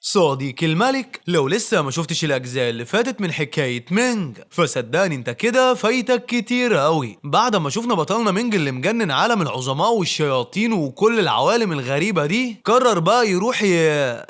صديقي الملك، لو لسه ما شفتش الأجزاء اللي فاتت من حكاية مينج فصدقني انت كده فايتك كتير أوي. بعد ما شفنا بطلنا مينج اللي مجنن عالم العظماء والشياطين وكل العوالم الغريبة دي، قرر بقى يروح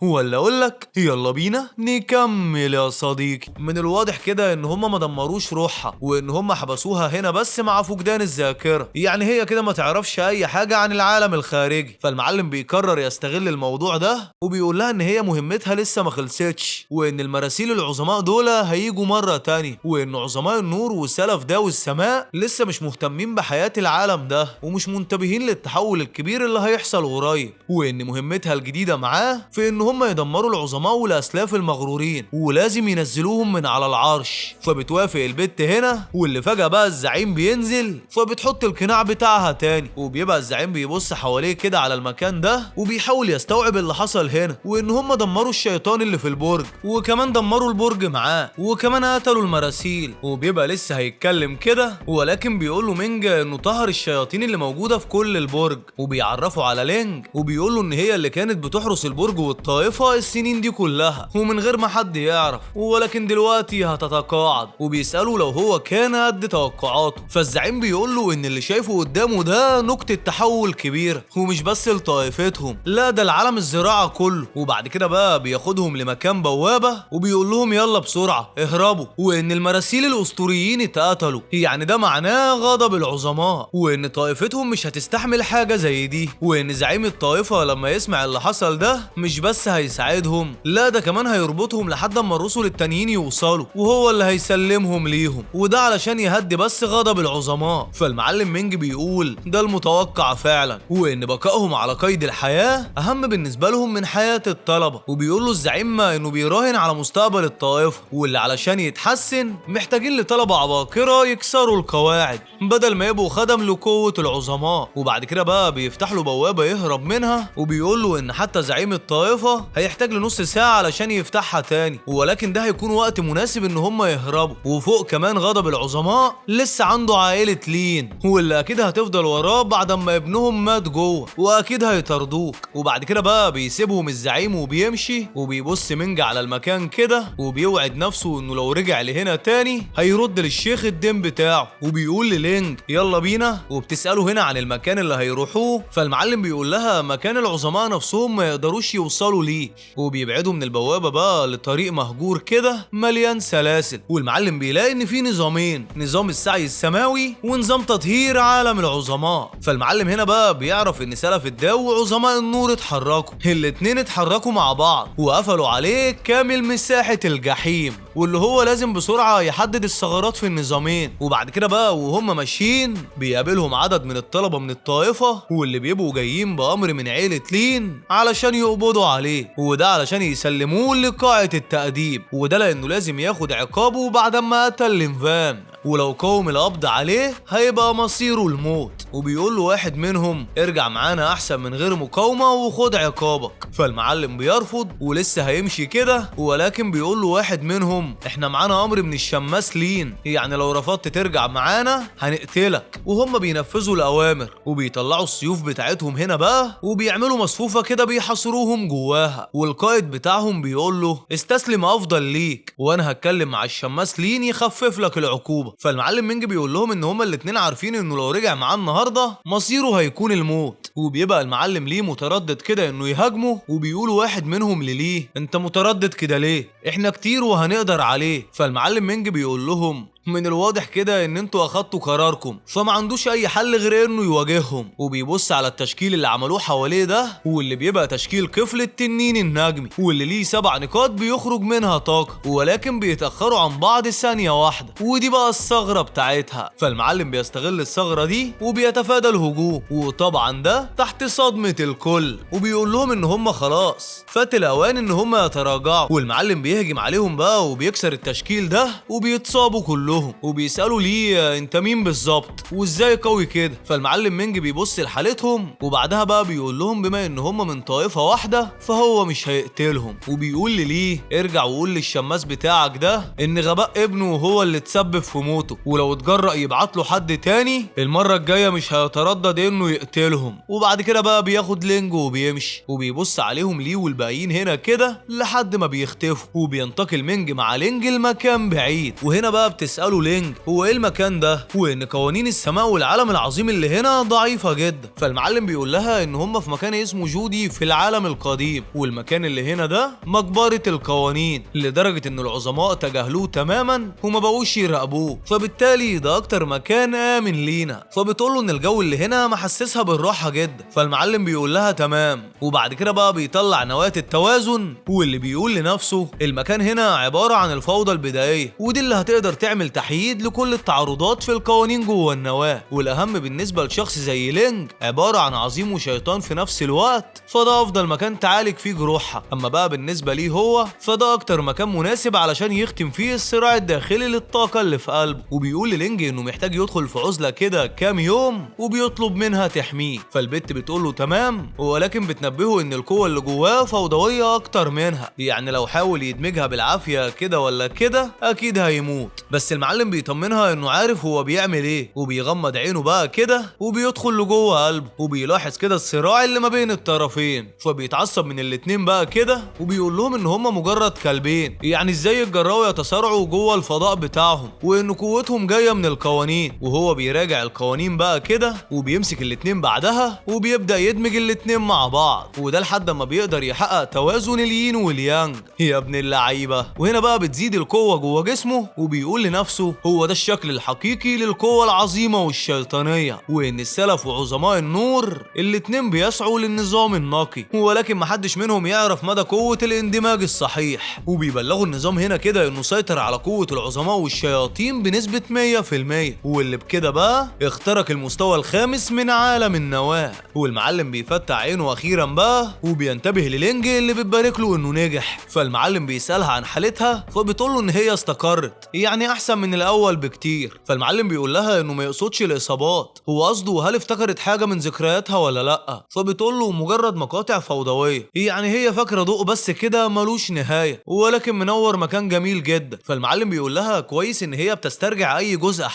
ولا أقولك يلا بينا نكمل يا صديقي. من الواضح كده إن هما ما دمروش روحها وإن هما حبسوها هنا بس مع فقدان الذاكرة، يعني هي كده ما تعرفش أي حاجة عن العالم الخارجي. فالمعلم بيقرر يستغل الموضوع ده وبيقول لها إن هي مهمتها لسه ما خلصتش، وان المراسيل العظماء دول هيجوا مرة تانية، وان عظماء النور والسلف ده والسماء لسه مش مهتمين بحياة العالم ده ومش منتبهين للتحول الكبير اللي هيحصل قريب، وان مهمتها الجديدة معاه في ان هم يدمروا العظماء والاسلاف المغرورين ولازم ينزلوهم من على العرش. فبتوافق البت هنا، واللي فجأة بقى الزعيم بينزل فبتحط القناع بتاعها تاني، وبيبقى الزعيم بيبص حواليه كده على المكان ده وبيحاول يستوعب اللي حصل هنا، وان هم دمروا الشيطان اللي في البرج وكمان دمروا البرج معاه وكمان قتلوا المراسيل. وبيبقى لسه هيتكلم كده ولكن بيقول له مينج انه طهر الشياطين اللي موجوده في كل البرج، وبيعرفه على لينج وبيقول له ان هي اللي كانت بتحرس البرج والطائفه السنين دي كلها ومن غير ما حد يعرف، ولكن دلوقتي هتتقاعد. وبيساله لو هو كان قد توقعاته، فالزعيم بيقول له ان اللي شايفه قدامه ده نقطه تحول كبيره ومش بس لطائفتهم، لا ده العالم الزراعه كله. وبعد كده بقى بياخدهم لمكان بوابة وبيقول لهم يلا بسرعة اهربوا، وان المراسيل الاسطوريين اتقتلوا، يعني ده معناه غضب العظماء وان طائفتهم مش هتستحمل حاجة زي دي، وان زعيم الطائفة لما يسمع اللي حصل ده مش بس هيساعدهم، لا ده كمان هيربطهم لحد اما الرسل التانيين يوصلوا وهو اللي هيسلمهم ليهم، وده علشان يهدي بس غضب العظماء. فالمعلم مينج بيقول ده المتوقع فعلا، وان بقائهم على قيد الحياة اهم بالنسبة لهم من حياة الطلبة. وبيقول له الزعيم انه بيراهن على مستقبل الطائفه، واللي علشان يتحسن محتاجين لطلبه عباقره يكسروا القواعد بدل ما يبقوا خدم لقوه العظماء. وبعد كده بقى بيفتح له بوابه يهرب منها، وبيقول له ان حتى زعيم الطائفه هيحتاج لنص ساعه علشان يفتحها تاني، ولكن ده هيكون وقت مناسب ان هم يهربوا. وفوق كمان غضب العظماء لسه عنده عائله لين واللي اكيد هتفضل وراه بعد ما ابنهم مات جوه واكيد هيطردوك. وبعد كده بقى بيسيبهم الزعيم وبيمشي، وبيبص مينج على المكان كده وبيوعد نفسه انه لو رجع لهنا تاني هيرد للشيخ الدين بتاعه. وبيقول للينج يلا بينا، وبتسأله هنا عن المكان اللي هيروحوه، فالمعلم بيقول لها مكان العظماء نفسهم ما يقدروش يوصلوا ليه، وبيبعدوا من البوابة بقى لطريق مهجور كده مليان سلاسل. والمعلم بيلاقي ان في نظامين، نظام السعي السماوي ونظام تطهير عالم العظماء. فالمعلم هنا بقى بيعرف ان سلف الدو وعظماء النور اتحركوا، الاتنين اتحركوا مع بعض وقفلوا عليه كامل مساحة الجحيم، واللي هو لازم بسرعة يحدد الثغرات في النظامين. وبعد كده بقى وهم ماشيين بيقابلهم عدد من الطلبة من الطائفة، واللي بيبقوا جايين بأمر من عيلة لين علشان يقبضوا عليه، وده علشان يسلموه لقاعة التأديب، وده لأنه لازم ياخد عقابه بعد ما قتل لينفان، ولو قوم القبض عليه هيبقى مصيره الموت. وبيقول له واحد منهم ارجع معانا احسن من غير مقاومة وخد عقابك. فالمعلم بيرفض ولسه هيمشي كده، ولكن بيقول له واحد منهم احنا معانا امر من الشماس لين، يعني لو رفضت ترجع معانا هنقتلك. وهم بينفذوا الاوامر وبيطلعوا السيوف بتاعتهم هنا بقى وبيعملوا مصفوفة كده بيحاصروهم جواها، والقائد بتاعهم بيقول له استسلم افضل ليك وانا هتكلم مع الشماس لين يخفف لك العقوبة. فالمعلم مينج بيقول لهم ان هما الاتنين عارفين انه لو رجع معاه النهارده مصيره هيكون الموت، وبيبقى المعلم ليه متردد كده انه يهاجمه، وبيقولوا واحد منهم لليه انت متردد كده ليه؟ احنا كتير وهنقدر عليه. فالمعلم مينج بيقول لهم من الواضح كده ان انتوا اخدتوا قراركم، فما عندوش اي حل غير انه يواجههم. وبيبص على التشكيل اللي عملوه حواليه ده، واللي بيبقى تشكيل قفل التنين النجمي، واللي ليه 7 نقاط بيخرج منها طاقة، ولكن بيتأخروا عن بعض ثانية واحدة، ودي بقى الثغرة بتاعتها. فالمعلم بيستغل الثغرة دي وبيتفادى الهجوم، وطبعا ده تحت صدمة الكل، وبيقول لهم ان هم خلاص فات الاوان ان هم يتراجعوا. والمعلم بيهجم عليهم بقى وبيكسر التشكيل ده وبيتصابوا كلهم، وبيسألوا ليه انت مين بالظبط وازاي قوي كده. فالمعلم مينج بيبص لحالتهم وبعدها بقى بيقول لهم بما ان هم من طائفة واحدة فهو مش هيقتلهم، وبيقول ليه ارجع وقول للشماس بتاعك ده ان غباء ابنه هو اللي تسبب في موته، ولو اتجرأ يبعت له حد تاني المرة الجاية مش هيتردد انه يقتلهم. وبعد كده بقى بياخد لينج وبيمشي وبيبص عليهم ليه والباقيين هنا كده لحد ما بيختفوا، وبينتقل مينج مع لينج المكان بعيد. وهنا بقى بتسأله لينج هو ايه المكان ده، وان قوانين السماء والعالم العظيم اللي هنا ضعيفة جدا. فالمعلم بيقول لها ان هم في مكان اسمه جودي في العالم القديم، والمكان اللي هنا ده مقبرة القوانين، لدرجة ان العظماء تجاهلوه تماما وما بقوش يراقبوه، فبالتالي ده اكتر مكان امن لينا. فبتقول له ان الجو اللي هنا محسسها بالراحة جدا. فالمعلم بيقول لها تمام، وبعد كده بقى بيطلع نواة التوازن، واللي بيقول لنفسه المكان هنا عبارة عن الفوضى البدائية، ودي اللي هتقدر تعمل تحييد لكل التعارضات في القوانين جوه النواة. والاهم بالنسبة لشخص زي لينج عبارة عن عظيم وشيطان في نفس الوقت، فده افضل مكان تعالج فيه جروحها. اما بقى بالنسبة ليه هو فده اكتر مكان مناسب علشان يختم فيه الصراع الداخلي للطاقة اللي في قلبه. وبيقول للينج انه محتاج يدخل في عزلة كده كام يوم، وبيطلب منها تحميه. فالبت بتقول له تمام، ولكن بتنبهه ان القوة اللي جواه فوضوية اكتر منها، يعني لو حاول يدمجها بالعافية كده ولا كده اكيد هيموت. بس المعلم بيطمنها انه عارف هو بيعمل ايه، وبيغمض عينه بقى كده وبيدخل لجوه قلبه، وبيلاحظ كده الصراع اللي ما بين الطرفين. فبيتعصب من الاتنين بقى كده، وبيقول لهم ان هما مجرد كلبين، يعني ازاي يتجرأوا يتصارعوا جوه الفضاء بتاعهم، وان قوتهم جايه من القوانين. وهو بيراجع القوانين بقى كده، وبيمسك الاتنين بعدها وبيبدأ يدمج الاتنين مع بعض، وده لحد ما بيقدر يحقق توازن اليين واليانج يا ابن اللعيبه. وهنا بقى بتزيد القوه جوه جسمه، وبيقول لنفسه هو ده الشكل الحقيقي للقوه العظيمه والشيطانيه، وان السلف وعظماء النور الاتنين بيسعوا للنظام النقي، ولكن محدش منهم يعرف مدى قوه الاندماج الصحيح. وبيبلغوا النظام هنا كده انه سيطر على قوه العظماء والشياطين بنسبه 100%، واللي بكده بقى اخترق المستوى الخامس من عالم النواه. والمعلم بيفتح عينه اخيرا بقى، وبينتبه للينج اللي بتبارك له انه نجح. فالمعلم بيسالها عن حالتها، فبتقول له ان هي استقرت، يعني احسن من الاول بكتير. فالمعلم بيقول لها انه ما يقصدش الاصابات، هو قصده هل افتكرت حاجه من ذكرياتها ولا لا. فبتقول له مجرد مقاطع فوضويه، يعني هي فاكره ضوء بس كده ملوش نهايه، ولكن منور مكان جميل جدا. فالمعلم بيقول لها كويس ان هي بتسترجع اي جزء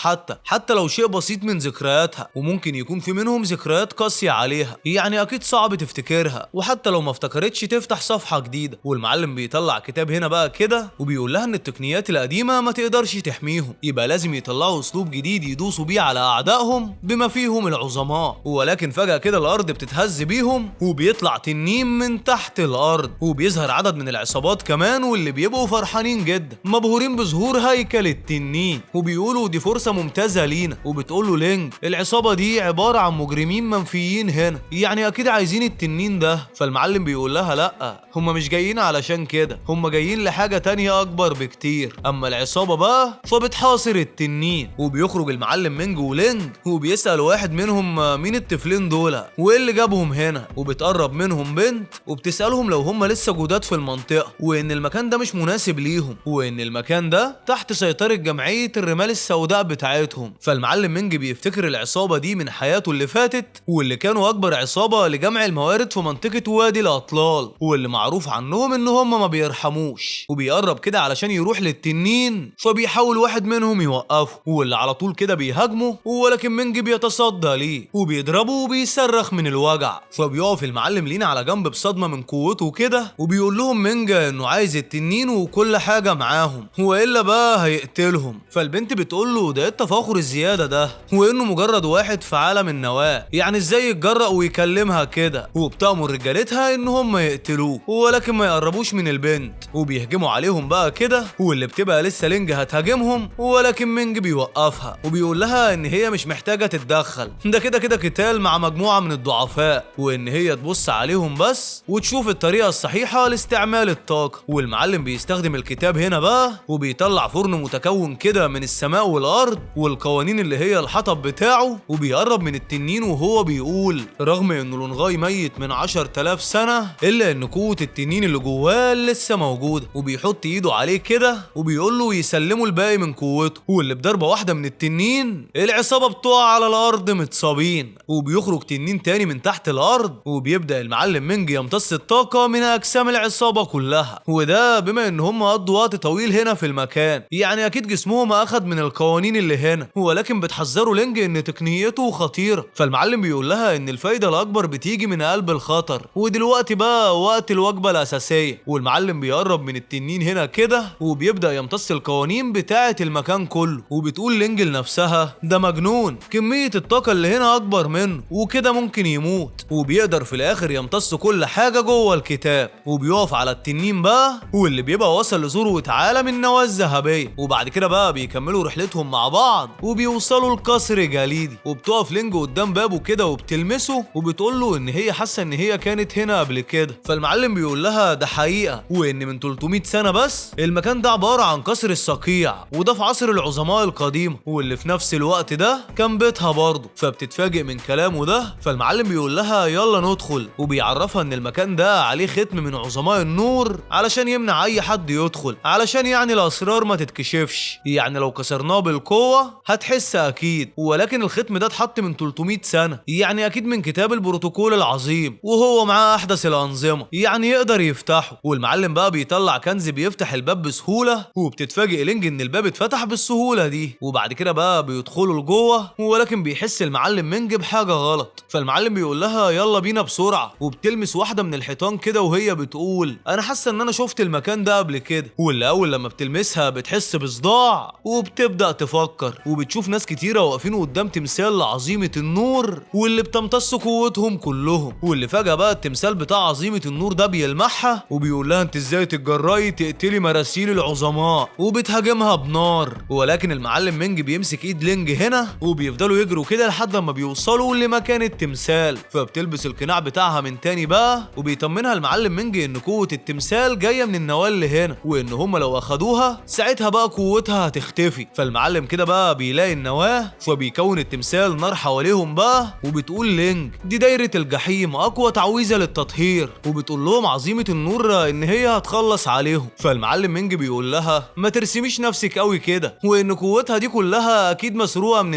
حتى لو شيء بسيط من ذكرياتها، وممكن يكون في منهم ذكريات قاسيه عليها، يعني اكيد صعب تفتكرها، وحتى لو ما افتكرتش تفتح صفحه جديده. والمعلم بيطلع كتاب هنا بقى كده، وبيقول لها ان التقنيات القديمه ما تقدرش تحميهم، يبقى لازم يطلعوا اسلوب جديد يدوسوا بيه على اعدائهم بما فيهم العظماء. ولكن فجاه كده الارض بتتهز بيهم، وبيطلع تنين من تحت الارض، وبيظهر عدد من العصابات كمان، واللي بيبقوا فرحانين جدا مبهورين بظهور هيكل التنين، وبيقولوا دي فرصه ممتازه لينا. وبتقول له لينج العصابه دي عباره عن مجرمين منفيين هنا، يعني اكيد عايزين التنين ده. فالمعلم بيقول لها لا، هم مش جايين علشان كده، هم جايين لحاجه تانية اكبر بكتير. اما العصابه بقى فبتحاصر التنين. وبيخرج المعلم مينج ولينج، وبيسال واحد منهم مين الطفلين دول وايه اللي جابهم هنا. وبتقرب منهم بنت وبتسالهم لو هم لسه جداد في المنطقه، وان المكان ده مش مناسب ليهم، وان المكان ده تحت سيطره جمعيه الرمال السوداء بتاعتهم. فالمعلم مينج بيفتكر العصابه دي من حياته اللي فاتت، واللي كانوا اكبر عصابه لجمع الموارد في منطقه وادي الاطلال، واللي معروف عنهم ان هم ما بيرحموش. وبيقرب كده علشان يروح للتنين، فبيحاول واحد منهم يوقفه، واللي على طول كده بيهاجمه، ولكن مينج بيتصدى ليه وبيضربه وبيصرخ من الوجع. فبيقف المعلم لينا على جنب بصدمه من قوته كده، وبيقول لهم مينج انه عايز التنين وكل حاجه معاهم، والا بقى هيقتلهم. فالبنت بتقول له ده التفاخر الزياده ده، وانه مجرد واحد في عالم النواه، يعني ازاي يتجرأ ويكلمها كده. وبتأمر رجالتها ان هم يقتلوه، ولكن ما يقربوش من البنت، وبيهجموا عليهم بقى كده، واللي بتبقى لسه لينج هتهاجمهم، ولكن مينج بيوقفها وبيقول لها ان هي مش محتاجه تتدخل، ده كده كده قتال مع مجموعه من الضعفاء، وان هي تبص عليهم بس وتشوف الطريقه الصحيحه لاستعمال الطاقه. والمعلم بيستخدم الكتاب هنا بقى، وبيطلع فرن متكون كده من السماء والارض والقوانين اللي هي الحطب بتاعه، وبيقرب من التنين وهو بيقول رغم انه لونغاي ميت من 10,000 سنه، الا ان قوه التنين اللي جواه لسه موجوده. وبيحط ايده عليه كده وبيقول له يسلمه الباقي من قوته، واللي بضربه واحده من التنين العصابه بتقع على الارض متصابين. وبيخرج تنين تاني من تحت الارض، وبيبدا المعلم مينج يمتص الطاقه من اجسام العصابه كلها، وده بما ان هم قضوا وقت طويل هنا في المكان، يعني اكيد جسمهم اخد من القوانين اللي هنا، ولكن بتحذروا لينج ان تقنيته خطيره. فالمعلم بيقول لها لها ان الفايدة الاكبر بتيجي من قلب الخطر، ودلوقتي بقى وقت الوجبة الاساسية. والمعلم بيقرب من التنين هنا كده وبيبدأ يمتص القوانين بتاعة المكان كله، وبتقول لينج لنفسها ده مجنون، كمية الطاقة اللي هنا اكبر منه وكده ممكن يموت. وبيقدر في الاخر يمتص كل حاجة جوه الكتاب، وبيقف على التنين بقى واللي بيبقى وصل لذروة عالم النواة الذهبية. وبعد كده بقى بيكملوا رحلتهم مع بعض وبيوصلوا لقصر جليدي، وبتقف لينج قدام بابه كده وبتلمسه وبتقول له ان هي حاسه ان هي كانت هنا قبل كده. فالمعلم بيقول لها ده حقيقه، وان من 300 سنه بس المكان ده عباره عن قصر الصقيع، وده في عصر العظماء القديمه، واللي في نفس الوقت ده كان بيتها برضه. فبتتفاجئ من كلامه ده، فالمعلم بيقول لها يلا ندخل، وبيعرفها ان المكان ده عليه ختم من عظماء النور علشان يمنع اي حد يدخل، علشان يعني الاسرار ما تتكشفش. يعني لو كسرناه بالقوه هتحس اكيد، ولكن الختم ده اتحط من 300 سنه، يعني اكيد من كتاب البروتوكول العظيم، وهو معاه احدث الانظمه يعني يقدر يفتحه. والمعلم بقى بيطلع كنز بيفتح الباب بسهوله، وبتتفاجئ لينج ان الباب اتفتح بالسهوله دي. وبعد كده بقى بيدخلوا لجوه، ولكن بيحس المعلم مينج بحاجه غلط. فالمعلم بيقول لها يلا بينا بسرعه، وبتلمس واحده من الحيطان كده وهي بتقول انا حاسه ان انا شفت المكان ده قبل كده. واللي اول لما بتلمسها بتحس بصداع، وبتبدا تفكر، وبتشوف ناس كتيره واقفين قدام تمثال لعظيمه النور واللي بتمتص قوتهم كلهم. واللي فجاه بقى التمثال بتاع عظيمه النور ده بيلمحها وبيقول لها انت ازاي تتجرأي تقتلي مراسيل العظماء، وبتهاجمها بنار. ولكن المعلم مينج بيمسك ايد لينج هنا، وبيفضلوا يجروا كده لحد ما بيوصلوا لمكان التمثال. فبتلبس القناع بتاعها من تاني بقى، وبيطمنها المعلم مينج ان قوه التمثال جايه من النواه اللي هنا، وان هم لو اخدوها ساعتها بقى قوتها هتختفي. فالمعلم كده بقى بيلاقي النواه، فبيكون التمثال نار حواليهم بقى. وبتقول لينج دي دايره الجحيم، اقوى تعويذه للتطهير، وبتقول لهم عظيمه النور ان هي هتخلص عليهم. فالمعلم مينج بيقول لها ما ترسميش نفسك قوي كده، وان قوتها دي كلها اكيد مسروقه من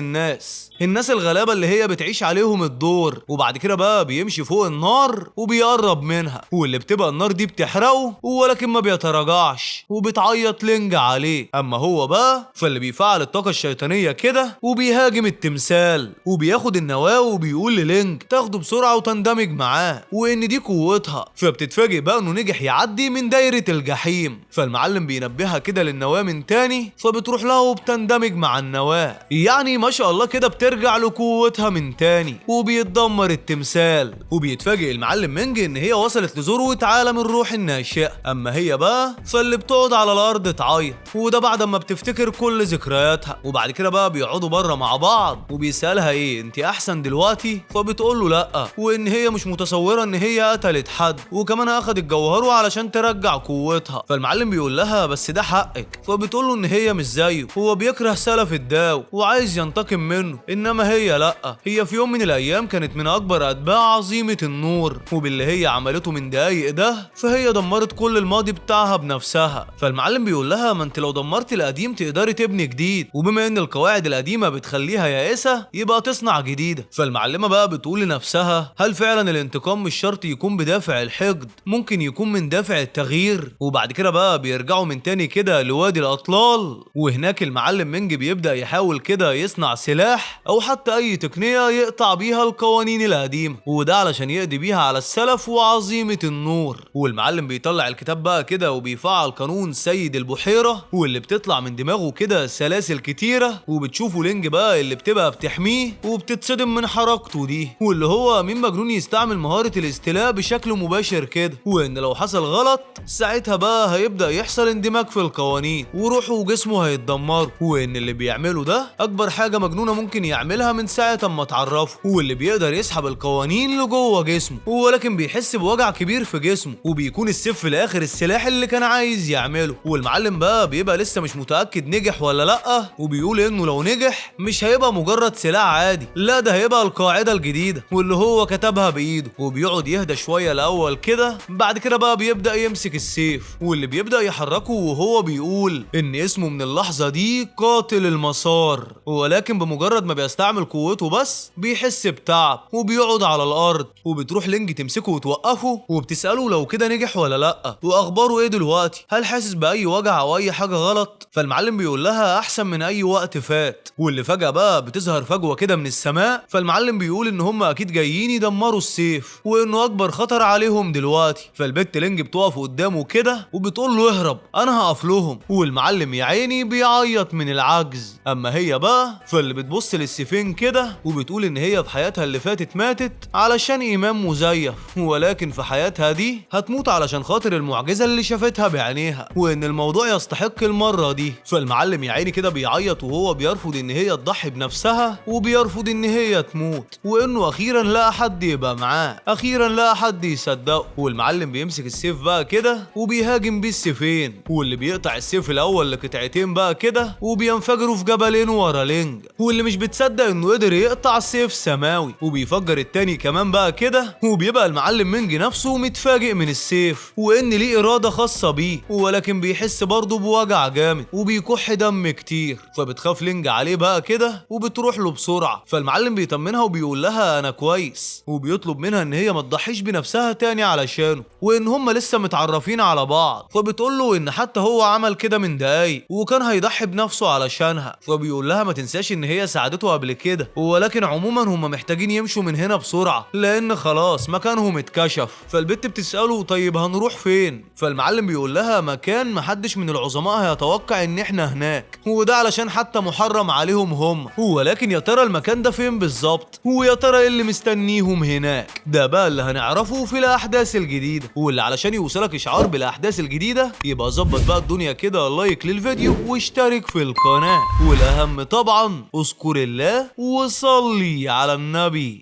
الناس الغلابه اللي هي بتعيش عليهم الدور. وبعد كده بقى بيمشي فوق النار وبيقرب منها، واللي بتبقى النار دي بتحرقه ولكن ما بيتراجعش، وبتعيط لينج عليه. اما هو بقى فاللي بيفعل الطاقه الشيطانيه كده وبيهاجم التمثال، وبياخد النواه وبيقول للينج تاخده بسرعه وتندمج معاه، وان دي قوتها. فبتتفاجئ بقى انه نجح يعدي من دايره الجحيم. فالمعلم بينبهها كده للنواه من تاني، فبتروح لها وبتندمج مع النواه، يعني ما شاء الله كده بترجع لقوتها من تاني، وبيتدمر التمثال. وبيتفاجئ المعلم مينج ان هي وصلت لذروة عالم الروح الناشئة. اما هي بقى فاللي بتقعد على الارض تعيط، وده بعد ما بتفتكر كل ذكرياتها. وبعد كده بقى بيقعدوا بره مع بعض، وبيسألها ايه انت احسن دلوقتي؟ فبتقول له لا، وان هي مش متصورة ان هي قتلت حد، وكمان اخدت جوهره علشان ترجع قوتها. فالمعلم بيقول لها بس ده حقك. فبتقول له ان هي مش زيه، هو بيكره سلف الداو وعايز ينتقم منه، انما هي لا، هي في يوم من الايام كانت من اكبر اتباع عظيمه النور، وباللي هي عملته من دقايق ده فهي دمرت كل الماضي بتاعها بنفسها. فالمعلم بيقول لها ما انت لو دمرت القديم تقدري تبني جديد، وبما ان القواعد القديمه بتخليها يائسه يبقى تصنع جديده. فالمعلمه بقى بتقول لنفسها هل فعلا الانتقام مش شرط يكون بدافع الحقد، ممكن يكون من دافع التغيير. وبعد كده بقى بيرجعوا من تاني كده لوادي الاطلال، وهناك المعلم مينج بيبدا يحاول كده يصنع سلاح او حتى اي تقنيه يقطع بيها القوانين القديمه، وده علشان يقضي بيها على السلف وعظيمه النور. والمعلم بيطلع الكتاب بقى كده وبيفعل قانون سيد البحيره، واللي بتطلع من دماغه كده سلاسل كتيره، وبتشوفه لينج بقى اللي بتبقى بتحميه، وبتتصدم من حركته دي، واللي هو مين مجنون يستعمل مهاره الاستيلاء بشكل مباشر كده، وان لو حصل غلط ساعتها بقى هيبدا يحصل اندماج في القوانين وروحه وجسمه هيتدمروا، وان اللي بيعمله ده اكبر حاجه مجنونه ممكن يعملها من ساعه اما اتعرفه، واللي بيقدر يسحب القوانين لجوه جسمه، ولكن بيحس بوجع كبير في جسمه، وبيكون السيف في الاخر السلاح اللي كان عايز يعمله. والمعلم بقى بيبقى لسه مش متاكد نجح ولا لا، وبيقول انه لو نجح مش هيبقى مجرد سلاح عادي، لا ده هيبقى القاعده الجديده واللي هو كتبها بايده. وبيقعد يهدى شويه الاول كده، بعد كده بقى بيبدا يمسك السيف، واللي بيبدا يحركه وهو بيقول ان اسمه من اللحظه دي قاتل المسار. ولكن بمجرد ما بيستعمل قوته بس بيحس بتعب وبيقعد على الارض، وبتروح لينج تمسكه وتوقفه، وبتساله لو كده نجح ولا لا، واخباره ايه دلوقتي، هل حاسس باي وجع او اي حاجه غلط؟ فالمعلم بيقول لها احسن من اي وقت فات. واللي فجاه بقى بتظهر فجوه كده من السماء، فالمعلم بيقول بيقول ان هم اكيد جايين يدمروا السيف وانه اكبر خطر عليهم دلوقتي. فالبت لينج بتقف قدامه كده وبتقول له اهرب انا هقف لهم، والمعلم يا عيني بيعيط من العجز. اما هي بقى فاللي بتبص للسيفين كده وبتقول ان هي في حياتها اللي فاتت ماتت علشان ايمان مزيف، ولكن في حياتها دي هتموت علشان خاطر المعجزه اللي شافتها بعينيها، وان الموضوع يستحق المره دي. فالمعلم يا عيني كده بيعيط وهو بيرفض ان هي تضحي بنفسها وبيرفض ان هي تموت، وانه اخيرا لقى حد يبقى معاه، اخيرا لقى حد يصدقه. والمعلم بيمسك السيف بقى كده وبيهاجم بيه السيفين، واللي بيقطع السيف الاول لقطعتين بقى كده وبينفجروا في جبلين ورا لينج، واللي مش بتصدق انه قدر يقطع السيف سماوي وبيفجر التاني كمان بقى كده، وبيبقى المعلم مينج نفسه متفاجئ من السيف وان ليه اراده خاصه بيه، ولكن بيحس برضه بوجع جامد وبيكح دم كتير. فبتخاف لينج عليه بقى كده وبتروح له بسرعه. فالمعلم بيطمنها وبيقول لها انا كويس، وبيطلب منها ان هي ما تضحيش بنفسها تاني علشانه، وان هما لسه متعرفين على بعض. فبتقول له ان حتى هو عمل كده من دقايق وكان هيضحي بنفسه علشانها. فبيقول لها ما تنساش ان هي ساعدته قبل كده، ولكن عموما هما محتاجين يمشوا من هنا بسرعه لان خلاص مكانهم اتكشف. فالبت بتساله طيب هنروح فين؟ فالمعلم بيقول لها مكان محدش من العظماء هيتوقع ان احنا هناك، وده علشان حتى محرم عليهم هم، ولكن يا ترى المكان ده فين بالظبط، ويا ترى ايه اللي مستنيهم هناك؟ ده بقى اللي هنعرفه في الاحداث الجديده. واللي علشان يوصلك اشعار بالاحداث الجديده يبقى ظبط بقى الدنيا كده، لايك للفيديو واشترك في القناه، والاهم طبعا اذكر الله وصلي على النبي.